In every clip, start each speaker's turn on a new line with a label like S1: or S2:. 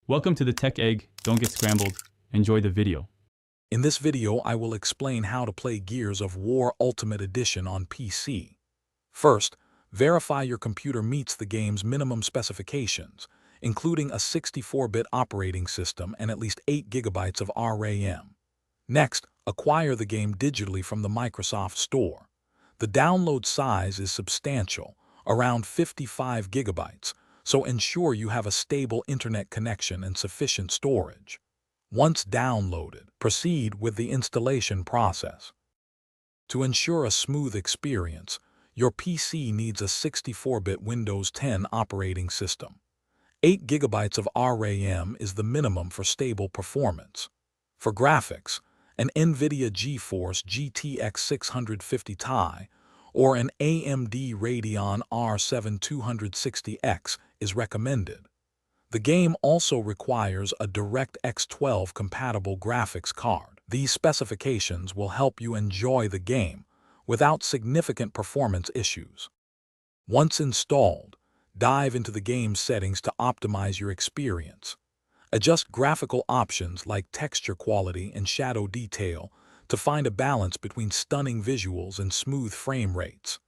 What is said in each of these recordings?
S1: Welcome to the Tech Egg. Don't get scrambled. Enjoy the video.
S2: In this video, I will explain how to play Gears of War Ultimate Edition on PC. First, verify your computer meets the game's minimum specifications, including a 64-bit operating system and at least 8 GB of RAM. Next, acquire the game digitally from the Microsoft Store. The download size is substantial, around 55 GB, so ensure you have a stable internet connection and sufficient storage. Once downloaded, proceed with the installation process. To ensure a smooth experience, your PC needs a 64-bit Windows 10 operating system. 8 GB of RAM is the minimum for stable performance. For graphics, an NVIDIA GeForce GTX 650 Ti or an AMD Radeon R7 260X is recommended. The game also requires a DirectX 12 compatible graphics card. These specifications will help you enjoy the game without significant performance issues. Once installed, dive into the game's settings to optimize your experience. Adjust graphical options like texture quality and shadow detail to find a balance between stunning visuals and smooth frame rates.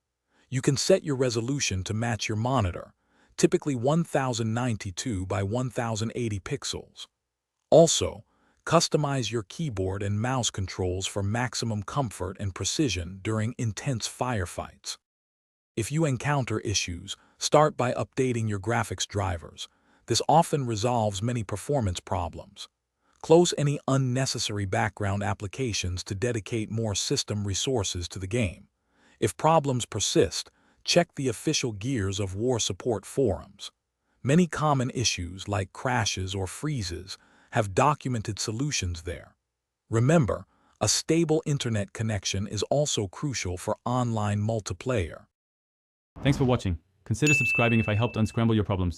S2: You can set your resolution to match your monitor, typically 1092 by 1080 pixels. Also, customize your keyboard and mouse controls for maximum comfort and precision during intense firefights. If you encounter issues, start by updating your graphics drivers. This often resolves many performance problems. Close any unnecessary background applications to dedicate more system resources to the game. If problems persist, check the official Gears of War support forums. Many common issues like crashes or freezes have documented solutions there. Remember, a stable internet connection is also crucial for online multiplayer.
S1: Thanks for watching. Consider subscribing if I helped unscramble your problems.